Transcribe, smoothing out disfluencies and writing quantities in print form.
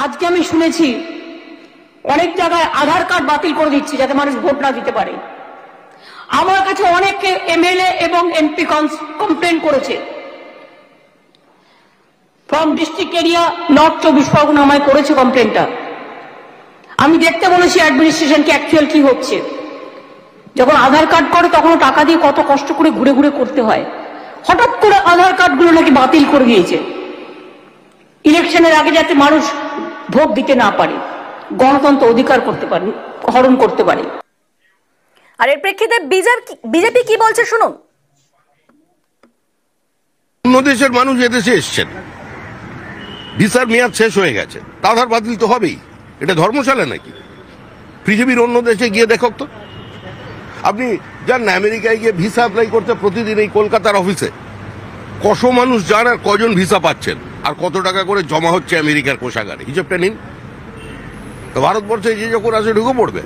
আজকে আমি শুনেছি অনেক জায়গায় আধার কার্ড বাতিল করে দিচ্ছে যাতে মানুষ ভোট না দিতে পারে। আমার কাছে অনেকে এমএলএ এবং এমপি কমপ্লেন করেছে। From district area north 24 Pargana আমায় করেছে কমপ্লেনটা। আমি দেখতে বলেছি অ্যাডমিনিস্ট্রেশনকে অ্যাকচুয়াল কি হচ্ছে। যখন আধার কার্ড করে তখন টাকা দিয়ে কত কষ্ট করে ঘুরে ঘুরে করতে হয়। হঠাৎ করে আধার কার্ডগুলো নাকি বাতিল করে দিয়েছে ইলেকশনের আগে, যাতে মানুষ ভোট দিতে না পারে, গণতন্ত্র অধিকার করতে পারে, হরণ করতে পারে। আর এর প্রেক্ষিতে বিজেপি কি বলছে শুনুন। অন্য দেশের মানুষ এদেশে এসছেন, ভিসার মেয়াদ শেষ হয়ে গেছে, আধার বাতিল তো হবেই। এটা ধর্মশালা নাকি? পৃথিবীর অন্য দেশে গিয়ে দেখো তো। আপনি যান না আমেরিকায় গিয়ে ভিসা অ্যাপ্লাই করতে, প্রতিদিন এই কলকাতার অফিসে কত মানুষ যান আর কজন ভিসা পাচ্ছেন, আর কত টাকা করে জমা হচ্ছে আমেরিকার কোষাগারে, হিসেবটা নিন। তো ভারতবর্ষে যে যখন আসে ঢুকে পড়বে।